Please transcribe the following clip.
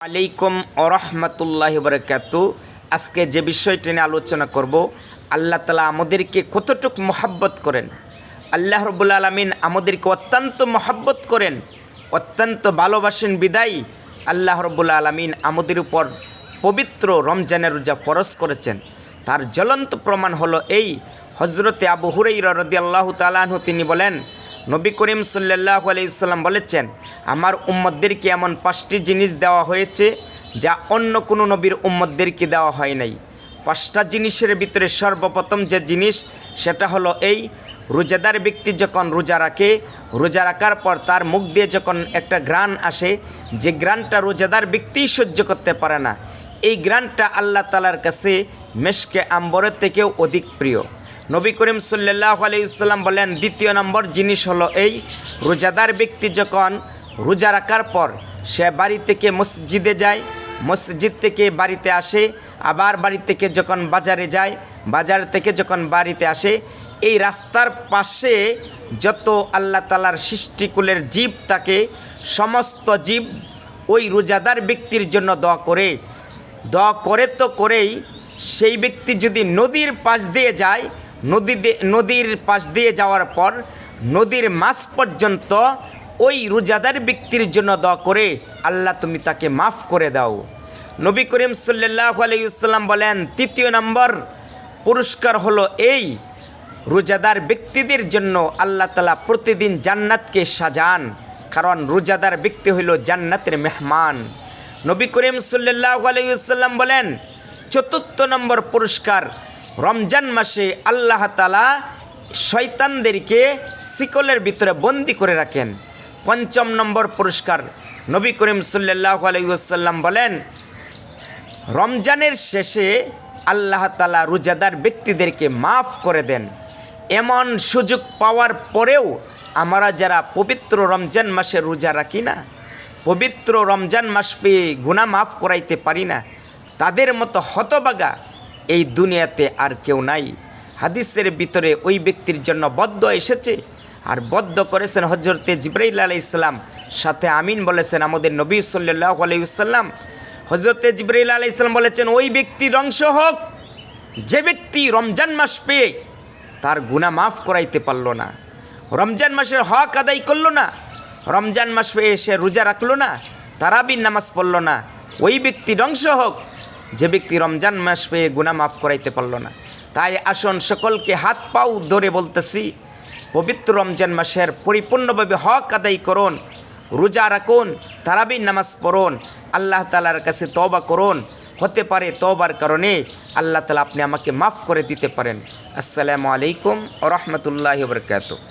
আলাইকুম ওরহমতুল্লাহি বারাকাতু। আজকে যে বিষয়টি নিয়ে আলোচনা করব, আল্লাহ তাআলা আমাদেরকে কতটুকু মহব্বত করেন। আল্লাহ রাব্বুল আলামিন আমাদেরকে অত্যন্ত মহব্বত করেন, অত্যন্ত ভালোবাসেন। বিদায়ী আল্লাহ রাব্বুল আলামিন আমাদের উপর পবিত্র রমজানের রোজা ফরজ করেছেন। তার জ্বলন্ত প্রমাণ হলো এই, হজরতে আবু হুরায়রা রাদিয়াল্লাহু তাআলা আনহু তিনি বলেন, নবী করিম সাল্লাল্লাহু আলাইহি ওয়াসাল্লাম বলেছেন, আমার উম্মতদেরকে এমন 5টি জিনিস দেওয়া হয়েছে যা অন্য কোনো নবীর উম্মতদেরকে দেওয়া হয় নাই। 5টা জিনিসের ভিতরে সর্বপ্রথম যে জিনিস সেটা হলো এই, রোজাদার ব্যক্তি যখন রোজা রাখে, রোজা রাখার পর তার মুখ দিয়ে যখন একটা ঘ্রাণ আসে, যে ঘ্রাণটা রোজাদার ব্যক্তি সহ্য করতে পারে না, এই ঘ্রাণটা আল্লাহ তাআলার কাছে মেশকে আম্বরের থেকেও অধিক প্রিয়। নবী করিম সাল্লাল্লাহু আলাইহি ওয়াসাল্লাম বলেন, দ্বিতীয় নম্বর জিনিস হলো এই, রোজাদার ব্যক্তি যখন রোজা রাখার পর সে বাড়ি থেকে মসজিদে যায়, মসজিদ থেকে বাড়িতে আসে, আবার বাড়ি থেকে যখন বাজারে যায়, বাজার থেকে যখন বাড়িতে আসে, এই রাস্তার পাশে যত আল্লাহ তাআলার সৃষ্টিকুলের জীব থাকে, সমস্ত জীব ওই রোজাদার ব্যক্তির জন্য দোয়া করে তো করেই, সেই ব্যক্তি যদি নদীর পাশ দিয়ে যায়, নদীর পাশ দিয়ে যাওয়ার পর নদীর মাছ পর্যন্ত ওই রোজাদার ব্যক্তির জন্য দোয়া করে, আল্লাহ তুমি তাকে মাফ করে দাও। নবী করিম সাল্লাল্লাহু আলাইহি ওয়াসাল্লাম বলেন, তৃতীয় নম্বর পুরস্কার হলো এই, রোজাদার ব্যক্তিদের জন্য আল্লাহ তাআলা প্রতিদিন জান্নাতকে সাজান, কারণ রোজাদার ব্যক্তি হইল জান্নাতের মেহমান। নবী করিম সাল্লাল্লাহু আলাইহি ওয়াসাল্লাম বলেন, চতুর্থ নম্বর পুরস্কার, রমজান মাসে আল্লাহ তাআলা শয়তানদেরকে শিকলের ভিতরে বন্দি করে রাখেন। পঞ্চম নম্বর পুরস্কার, নবী করিম সাল্লাল্লাহু আলাইহি ওয়াসাল্লাম বলেন, রমজানের শেষে আল্লাহ তাআলা রোজাদার ব্যক্তিদেরকে মাফ করে দেন। এমন সুযোগ পাওয়ার পরেও আমরা যারা পবিত্র রমজান মাসে রোজা রাখি না, পবিত্র রমজান মাস পেয়ে গুনাহ মাফ করাইতে পারি না, তাদের মতো হতভাগা এই দুনিয়াতে আর কেউ নাই। হাদিসের ভিতরে ওই ব্যক্তির জন্য বদ্দ এসেছে, আর বদ্দ করেছেন হজরতে জিবরাইল আলাইহিস সালাম, সাথে আমিন বলেছেন আমাদের নবী সাল্লাল্লাহু আলাইহি ওয়াসাল্লাম। হজরতে জিবরাইল আলাইহিস সালাম বলেছেন, ওই ব্যক্তির ধ্বংস হোক যে ব্যক্তি রমজান মাস পেয়ে তার গুনাহ মাফ করাইতে পারল না, রমজান মাসের হক আদায় করলো না, রমজান মাস পেয়ে সে রোজা রাখলো না, তারাবির নামাজ পড়ল না, ওই ব্যক্তি ধ্বংস হোক যে ব্যক্তি রমজান মাস পেয়ে গুনাহ মাফ করাইতে পারল না। তাই আসুন সকলকে হাত পাও ধরে বলতেছি, পবিত্র রমজান মাসের পরিপূর্ণভাবে হক আদায় করুন, রোজা রাখুন, তারাবির নামাজ পড়ুন, আল্লাহ তাআলার কাছে তওবা করুন। হতে পারে তওবার কারণে আল্লাহ তাআলা আপনি আমাকে মাফ করে দিতে পারেন। আসসালামু আলাইকুম ওয়া রাহমাতুল্লাহি ওয়া বারাকাতুহু।